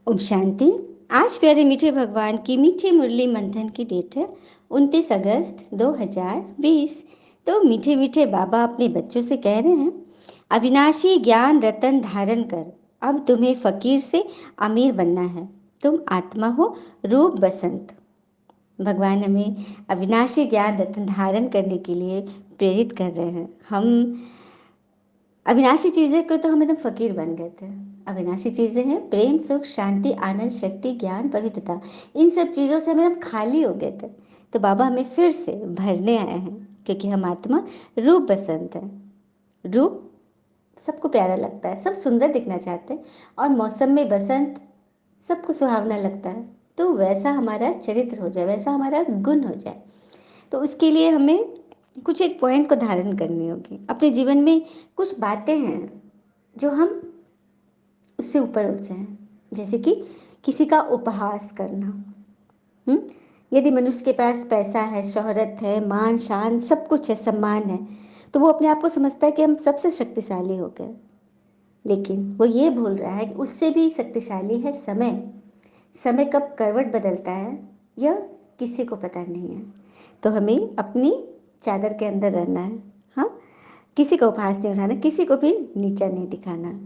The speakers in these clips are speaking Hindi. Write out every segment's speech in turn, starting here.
ओम शांति। आज प्यारे मीठे भगवान की मीठी मुरली मंथन की डेट है 29 अगस्त 2020। तो मीठे मीठे बाबा अपने बच्चों से कह रहे हैं, अविनाशी ज्ञान रतन धारण कर, अब तुम्हें फकीर से अमीर बनना है। तुम आत्मा हो, रूप बसंत। भगवान हमें अविनाशी ज्ञान रतन धारण करने के लिए प्रेरित कर रहे हैं। हम अविनाशी चीज़ें को तो हम एकदम फकीर बन गए थे। अविनाशी चीज़ें हैं प्रेम, सुख, शांति, आनंद, शक्ति, ज्ञान, पवित्रता। इन सब चीज़ों से हम खाली हो गए थे। तो बाबा हमें फिर से भरने आए हैं, क्योंकि हम आत्मा रूप बसंत है। रूप सबको प्यारा लगता है, सब सुंदर दिखना चाहते हैं, और मौसम में बसंत सबको सुहावना लगता है। तो वैसा हमारा चरित्र हो जाए, वैसा हमारा गुण हो जाए। तो उसके लिए हमें कुछ एक पॉइंट को धारण करनी होगी अपने जीवन में। कुछ बातें हैं जो हम उससे ऊपर उठ जाएं, जैसे कि किसी का उपहास करना। हम्म यदि मनुष्य के पास पैसा है, शोहरत है, मान शान सब कुछ है, सम्मान है, तो वो अपने आप को समझता है कि हम सबसे शक्तिशाली हो गए। लेकिन वो ये भूल रहा है कि उससे भी शक्तिशाली है समय। समय कब करवट बदलता है यह किसी को पता नहीं है। तो हमें अपनी चादर के अंदर रहना है। हाँ, किसी का उपहास नहीं उठाना, किसी को भी नीचा नहीं दिखाना।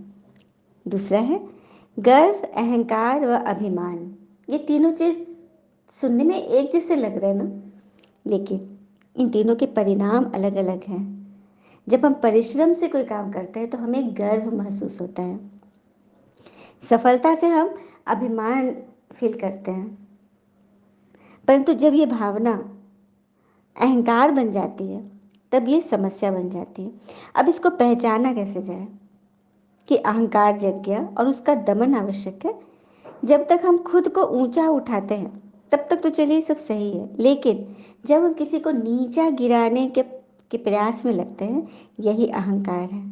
दूसरा है गर्व, अहंकार व अभिमान। ये तीनों चीज़ सुनने में एक जैसे लग रहे हैं ना, लेकिन इन तीनों के परिणाम अलग अलग हैं। जब हम परिश्रम से कोई काम करते हैं तो हमें गर्व महसूस होता है, सफलता से हम अभिमान फील करते हैं। परंतु जब ये भावना अहंकार बन जाती है तब ये समस्या बन जाती है। अब इसको पहचाना कैसे जाए कि अहंकार जग गया और उसका दमन आवश्यक है। जब तक हम खुद को ऊंचा उठाते हैं तब तक तो चलिए सब सही है, लेकिन जब हम किसी को नीचा गिराने के प्रयास में लगते हैं, यही अहंकार है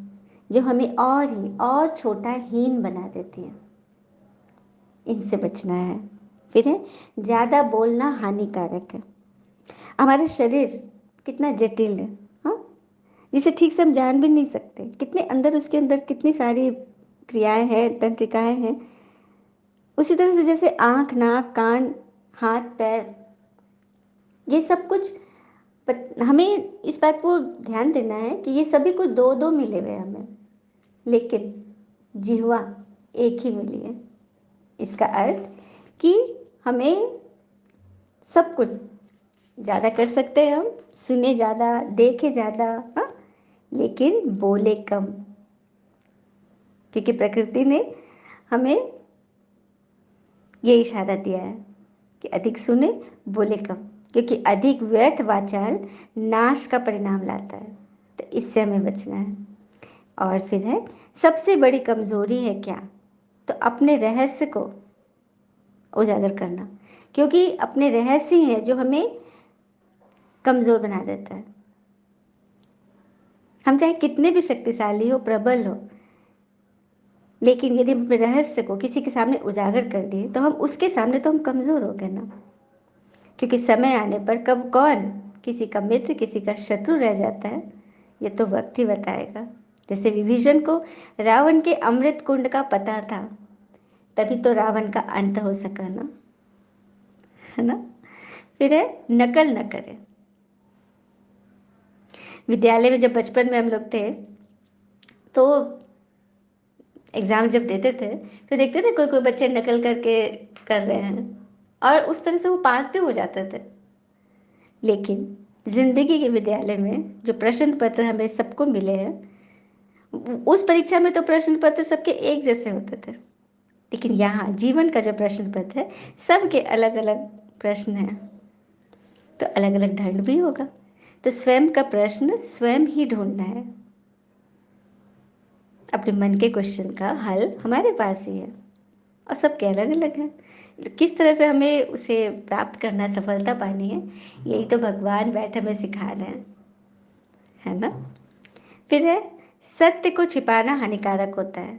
जो हमें और ही और छोटा हीन बना देती है। इनसे बचना है। फिर है ज़्यादा बोलना हानिकारक है। हमारा शरीर कितना जटिल है, हाँ, जिसे ठीक से हम जान भी नहीं सकते। कितने अंदर, उसके अंदर कितनी सारी क्रियाएं हैं, तंत्रिकाएं हैं। उसी तरह से जैसे आँख, नाक, कान, हाथ, पैर, ये सब कुछ हमें इस बात को ध्यान देना है कि ये सभी को दो दो मिले हुए हैं हमें, लेकिन जिह्वा एक ही मिली है। इसका अर्थ कि हमें सब कुछ ज़्यादा कर सकते हैं हम, सुने ज़्यादा, देखे ज़्यादा, हाँ, लेकिन बोले कम। क्योंकि प्रकृति ने हमें ये इशारा दिया है कि अधिक सुने, बोले कम, क्योंकि अधिक व्यर्थ वाचाल नाश का परिणाम लाता है। तो इससे हमें बचना है। और फिर है सबसे बड़ी कमजोरी है क्या, तो अपने रहस्य को उजागर करना, क्योंकि अपने रहस्य ही है जो हमें कमजोर बना देता है। हम चाहे कितने भी शक्तिशाली हो, प्रबल हो, लेकिन यदि हम अपने रहस्य को किसी के सामने उजागर कर दिए तो हम उसके सामने तो हम कमजोर हो गए ना। क्योंकि समय आने पर कब कौन किसी का मित्र, किसी का शत्रु रह जाता है, ये तो वक्त ही बताएगा। जैसे विभीषण को रावण के अमृत कुंड का पता था, तभी तो रावण का अंत हो सका ना, है ना। फिर है नकल न करें। विद्यालय में जब बचपन में हम लोग थे तो एग्जाम जब देते थे तो देखते थे कोई कोई बच्चे नकल करके कर रहे हैं, और उस तरह से वो पास भी हो जाते थे। लेकिन जिंदगी के विद्यालय में जो प्रश्न पत्र हमें सबको मिले हैं, उस परीक्षा में तो प्रश्न पत्र सबके एक जैसे होते थे, लेकिन यहाँ जीवन का जो प्रश्न पत्र है सबके अलग अलग प्रश्न हैं। तो अलग अलग ढंग भी होगा। तो स्वयं का प्रश्न स्वयं ही ढूंढना है। अपने मन के क्वेश्चन का हल हमारे पास ही है, और सबके अलग अलग है। किस तरह से हमें उसे प्राप्त करना, सफलता पानी है, यही तो भगवान बैठे हमें सिखा रहे हैं, है ना। फिर है सत्य को छिपाना हानिकारक होता है।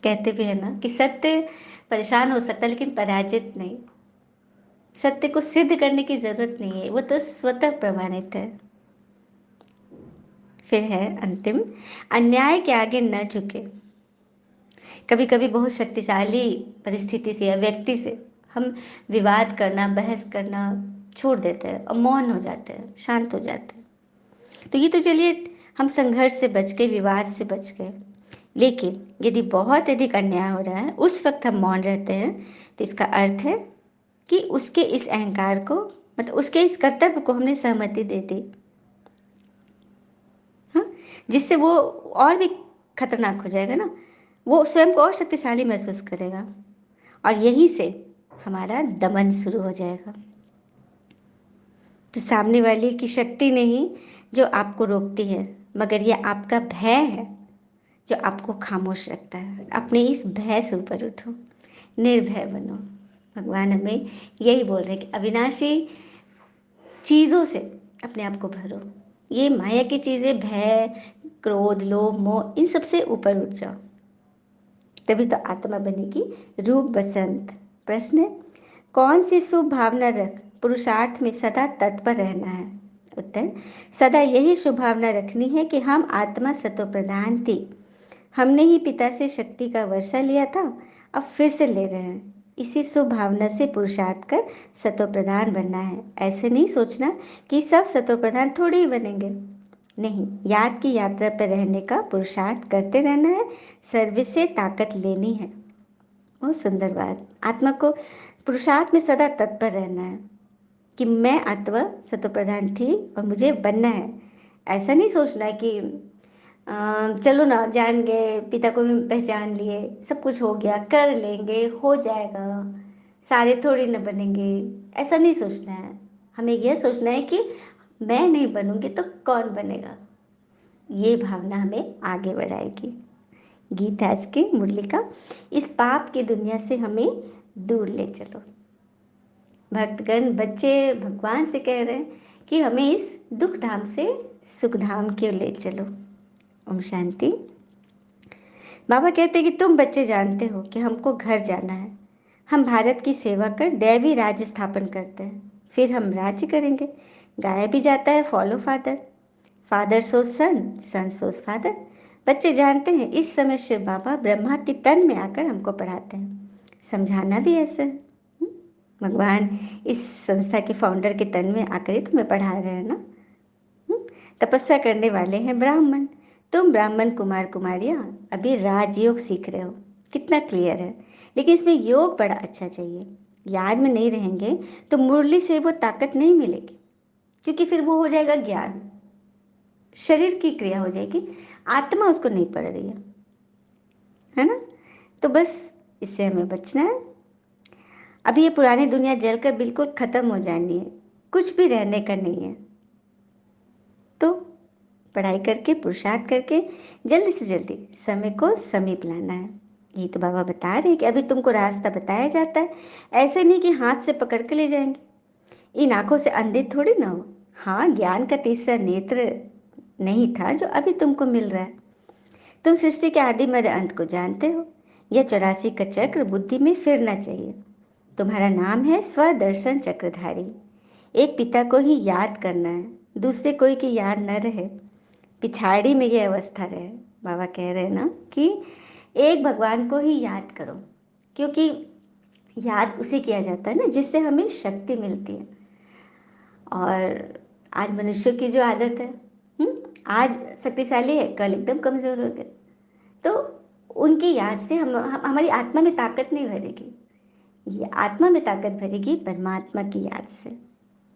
कहते भी है ना कि सत्य परेशान हो सकता है लेकिन पराजित नहीं। सत्य को सिद्ध करने की जरूरत नहीं है, वो तो स्वतः प्रमाणित है। फिर है अंतिम, अन्याय के आगे न झुके। कभी कभी बहुत शक्तिशाली परिस्थिति से या व्यक्ति से हम विवाद करना, बहस करना छोड़ देते हैं और मौन हो जाते हैं, शांत हो जाते हैं। तो ये तो चलिए हम संघर्ष से बच गए, विवाद से बच गए। लेकिन यदि बहुत अधिक अन्याय हो रहा है, उस वक्त हम मौन रहते हैं, तो इसका अर्थ है कि उसके इस अहंकार को, मतलब उसके इस कर्तव्य को हमने सहमति दे दी। हाँ, जिससे वो और भी खतरनाक हो जाएगा ना, वो स्वयं को और शक्तिशाली महसूस करेगा और यहीं से हमारा दमन शुरू हो जाएगा। तो सामने वाले की शक्ति नहीं जो आपको रोकती है, मगर ये आपका भय है जो आपको खामोश रखता है। अपने इस भय से ऊपर उठो, निर्भय बनो। भगवान हमें यही बोल रहे हैं कि अविनाशी चीज़ों से अपने आप को भरो। ये माया की चीज़ें, भय, क्रोध, लोभ, मोह, इन सबसे ऊपर उठ जाओ, तभी तो आत्मा बनेगी रूप बसंत। प्रश्न है, कौन सी शुभ भावना रख पुरुषार्थ में सदा तत्पर रहना है? उत्तर, सदा यही शुभ भावना रखनी है कि हम आत्मा सतो प्रधान थी, हमने ही पिता से शक्ति का वर्षा लिया था, अब फिर से ले रहे हैं। इसी शुभ भावना से पुरुषार्थ कर सतो प्रधान बनना है। ऐसे नहीं सोचना कि सब सतो प्रधान थोड़े ही बनेंगे। नहीं, याद की यात्रा पर रहने का पुरुषार्थ करते रहना है, सर्विस से ताकत लेनी है। बहुत सुंदर बात। आत्मा को पुरुषार्थ में सदा तत्पर रहना है कि मैं आत्मा सतो प्रधान थी और मुझे बनना है। ऐसा नहीं सोचना है कि चलो ना, जान गए, पिता को भी पहचान लिए, सब कुछ हो गया, कर लेंगे, हो जाएगा, सारे थोड़ी न बनेंगे। ऐसा नहीं सोचना है। हमें यह सोचना है कि मैं नहीं बनूंगी तो कौन बनेगा। ये भावना हमें आगे बढ़ाएगी। गीत आज की मुरली का, इस पाप की दुनिया से हमें दूर ले चलो। भक्तगण, बच्चे भगवान से कह रहे हैं कि हमें इस दुख धाम से सुख धाम क्यों ले चलो। ओम शांति। बाबा कहते हैं कि तुम बच्चे जानते हो कि हमको घर जाना है। हम भारत की सेवा कर दैवी राज्य स्थापन करते हैं, फिर हम राज्य करेंगे। गाया भी जाता है, फॉलो फादर, फादर सोज सन, सन सोज फादर। बच्चे जानते हैं इस समय शिव बाबा ब्रह्मा की तन में आकर हमको पढ़ाते हैं, समझाना भी ऐसे है। भगवान इस संस्था के फाउंडर के तन में आकर ही तुम्हें पढ़ा रहे हैं ना। तपस्या करने वाले हैं ब्राह्मण, तुम ब्राह्मण कुमार कुमारियाँ अभी राजयोग सीख रहे हो। कितना क्लियर है। लेकिन इसमें योग बड़ा अच्छा चाहिए। याद में नहीं रहेंगे तो मुरली से वो ताकत नहीं मिलेगी, क्योंकि फिर वो हो जाएगा ज्ञान, शरीर की क्रिया हो जाएगी, आत्मा उसको नहीं पढ़ रही है ना। तो बस इससे हमें बचना है। अभी ये पुरानी दुनिया जलकर बिल्कुल खत्म हो जानी है, कुछ भी रहने का नहीं है। तो पढ़ाई करके, पुरुषार्थ करके जल्दी से जल्दी समय को समीप लाना है। ये तो बाबा बता रहे हैं कि अभी तुमको रास्ता बताया जाता है, ऐसे नहीं कि हाथ से पकड़ के ले जाएंगे। इन आंखों से अंधे थोड़ी ना हो। हाँ, ज्ञान का तीसरा नेत्र नहीं था जो अभी तुमको मिल रहा है। तुम सृष्टि के आदि मध्य अंत को जानते हो। यह 84 का चक्र बुद्धि में फिरना चाहिए। तुम्हारा नाम है स्वदर्शन चक्रधारी। एक पिता को ही याद करना है, दूसरे कोई की याद न रहे, पिछाड़ी में ये अवस्था रहे। बाबा कह रहे हैं ना कि एक भगवान को ही याद करो, क्योंकि याद उसे किया जाता है ना जिससे हमें शक्ति मिलती है। और आज मनुष्य की जो आदत है, आज शक्तिशाली है, कल एकदम कमज़ोर हो गए, तो उनकी याद से हमारी आत्मा में ताकत नहीं भरेगी। ये आत्मा में ताकत भरेगी परमात्मा की याद से।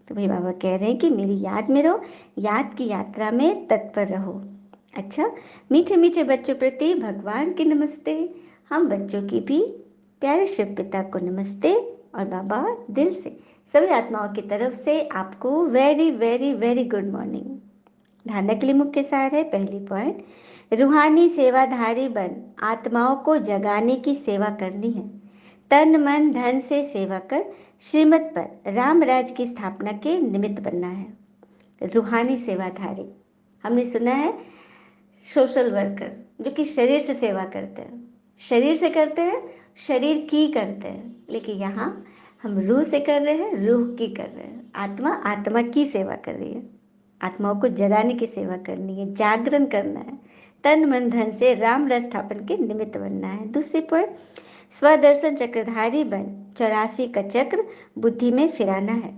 तो भाई बाबा कह रहे हैं कि मेरी याद में रहो, याद की यात्रा में तत्पर रहो। अच्छा, मीठे मीठे बच्चों प्रति भगवान की नमस्ते। हम बच्चों की भी प्यारे शिव पिता को नमस्ते। और बाबा दिल से सभी आत्माओं की तरफ से आपको very very very good morning. धारणा के लिए मुख्य सार है, पहली पॉइंट, रूहानी सेवाधारी बन आत्माओं को जगाने की सेवा करनी है। तन मन धन से सेवा कर श्रीमत पर राम राज की स्थापना के निमित्त बनना है। रूहानी सेवाधारी, हमने सुना है सोशल वर्कर, जो कि शरीर से सेवा करते हैं, शरीर से करते हैं, शरीर की करते हैं। लेकिन यहाँ हम रूह से कर रहे हैं, रूह की कर रहे हैं। आत्मा आत्मा की सेवा कर रही है, आत्माओं को जगाने की सेवा करनी है, जागरण करना है, तन मन धन से राम रस स्थापन के निमित्त बनना है। दूसरे पॉइंट, स्वदर्शन चक्रधारी बन 84 का चक्र बुद्धि में फिराना है।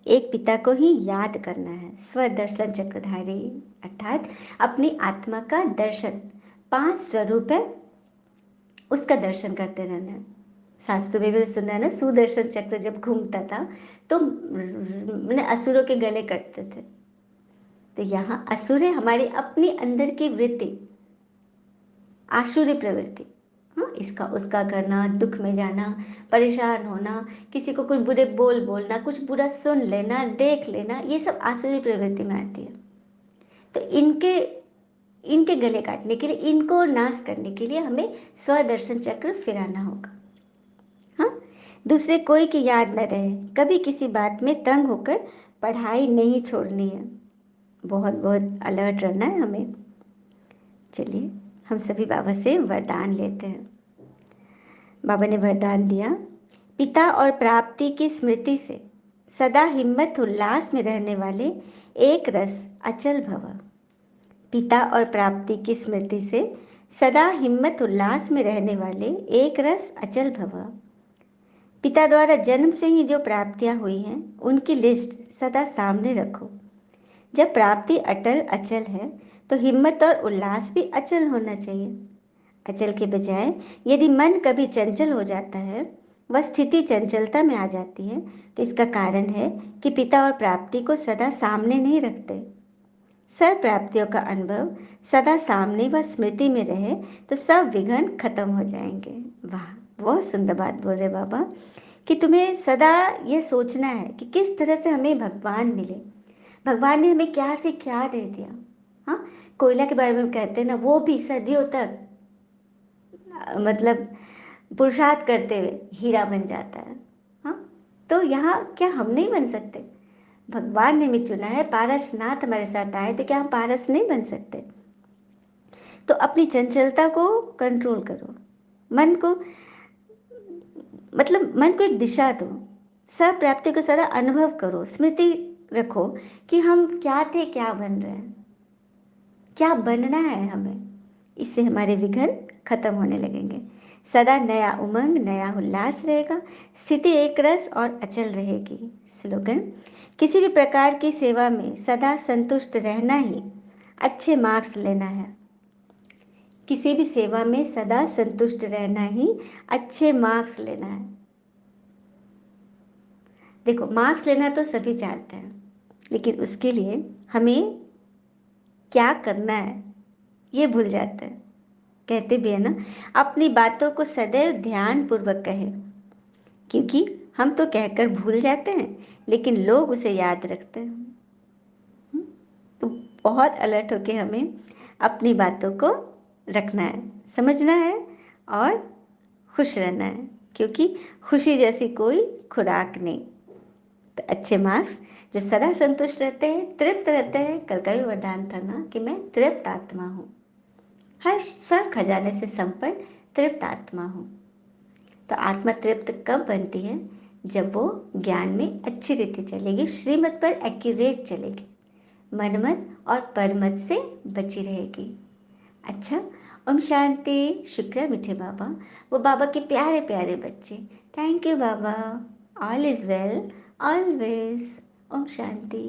एक पिता को ही याद करना है। स्वदर्शन चक्रधारी अर्थात अपनी आत्मा का दर्शन, 5 स्वरूप है उसका दर्शन करते रहना है। शास्त्र में भी सुना है ना, सुदर्शन चक्र जब घूमता था तो असुरों के गले कटते थे। तो यहाँ असुर है हमारी अपनी अंदर की वृत्ति, आसुरी प्रवृत्ति। हाँ, इसका उसका करना, दुख में जाना, परेशान होना, किसी को कुछ बुरे बोल बोलना, कुछ बुरा सुन लेना, देख लेना, ये सब आसुरी प्रवृत्ति में आती है। तो इनके इनके गले काटने के लिए, इनको नाश करने के लिए हमें स्वदर्शन चक्र फिराना होगा। हाँ, दूसरे कोई की याद न रहे, कभी किसी बात में तंग होकर पढ़ाई नहीं छोड़नी है। बहुत बहुत अलर्ट रहना है हमें। चलिए हम सभी बाबा से वरदान लेते हैं। बाबा ने वरदान दिया, पिता और प्राप्ति की स्मृति से सदा हिम्मत उल्लास में रहने वाले एक रस अचल भव। पिता और प्राप्ति की स्मृति से सदा हिम्मत उल्लास में रहने वाले एक रस अचल भव। पिता द्वारा जन्म से ही जो प्राप्तियां हुई हैं उनकी लिस्ट सदा सामने रखो। जब प्राप्ति अटल अचल है तो हिम्मत और उल्लास भी अचल होना चाहिए। अचल के बजाय यदि मन कभी चंचल हो जाता है, वह स्थिति चंचलता में आ जाती है, तो इसका कारण है कि पिता और प्राप्ति को सदा सामने नहीं रखते। सर्व प्राप्तियों का अनुभव सदा सामने व स्मृति में रहे तो सब विघ्न खत्म हो जाएंगे। वाह, बहुत सुंदर बात बोल रहे बाबा कि तुम्हें सदा ये सोचना है कि किस तरह से हमें भगवान मिले, भगवान ने हमें क्या से क्या दे दिया। हाँ, कोयला के बारे में कहते हैं ना, वो भी सदियों तक मतलब पुरुषार्थ करते हुए हीरा बन जाता है। हाँ, तो यहाँ क्या हम नहीं बन सकते? भगवान ने हमें चुना है, पारसनाथ हमारे साथ आए, तो क्या हम पारस नहीं बन सकते? तो अपनी चंचलता को कंट्रोल करो, मन को मन को एक दिशा दो, सब प्राप्ति को सदा अनुभव करो, स्मृति रखो कि हम क्या थे, क्या बन रहे हैं, क्या बनना है हमें। इससे हमारे विघ्न खत्म होने लगेंगे। सदा नया उमंग, नया उल्लास रहेगा, स्थिति एक रस और अचल रहेगी। स्लोगन, किसी भी प्रकार की सेवा में सदा संतुष्ट रहना ही अच्छे मार्क्स लेना है। किसी भी सेवा में सदा संतुष्ट रहना ही अच्छे मार्क्स लेना है। देखो, मार्क्स लेना तो सभी चाहते हैं, लेकिन उसके लिए हमें क्या करना है ये भूल जाते हैं। कहते भी है ना, अपनी बातों को सदैव ध्यान पूर्वक कहे, क्योंकि हम तो कहकर भूल जाते हैं लेकिन लोग उसे याद रखते हैं। तो बहुत अलर्ट होके हमें अपनी बातों को रखना है, समझना है और खुश रहना है, क्योंकि खुशी जैसी कोई खुराक नहीं। तो अच्छे मार्क्स, जो सदा संतुष्ट रहते हैं, तृप्त रहते हैं। कल का भी वरदान था ना कि मैं तृप्त आत्मा हूँ, हर सर्व खजाने से संपन्न तृप्त आत्मा हूँ। तो आत्मा तृप्त कब बनती है? जब वो ज्ञान में अच्छी रीति चलेगी, श्रीमत पर एक्यूरेट चलेगी, मनमत और परमत से बची रहेगी। अच्छा, ओम शांति। शुक्र मीठे बाबा, वो बाबा के प्यारे प्यारे बच्चे। थैंक यू बाबा। All is well always. ओम शांति।